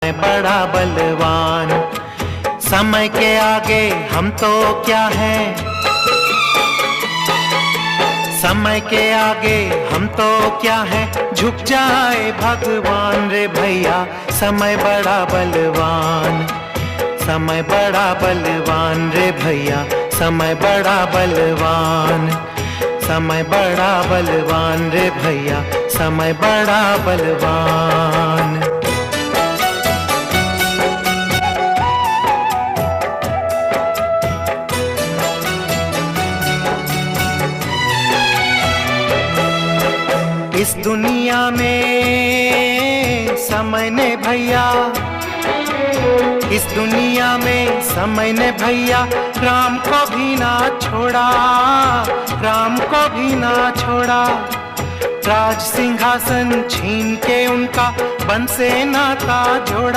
समय बड़ा बलवान। समय के आगे हम तो क्या हैं, समय के आगे हम तो क्या हैं, झुक जाए भगवान रे भैया। समय बड़ा बलवान, समय बड़ा बलवान रे भैया। समय बड़ा बलवान, समय बड़ा बलवान रे भैया। समय बड़ा बलवान। इस दुनिया में समय ने भैया, इस दुनिया में समय ने भैया राम को भी ना छोड़ा, राम को भी ना छोड़ा। राज सिंहासन छीन के उनका बन से नाता जोड़ा।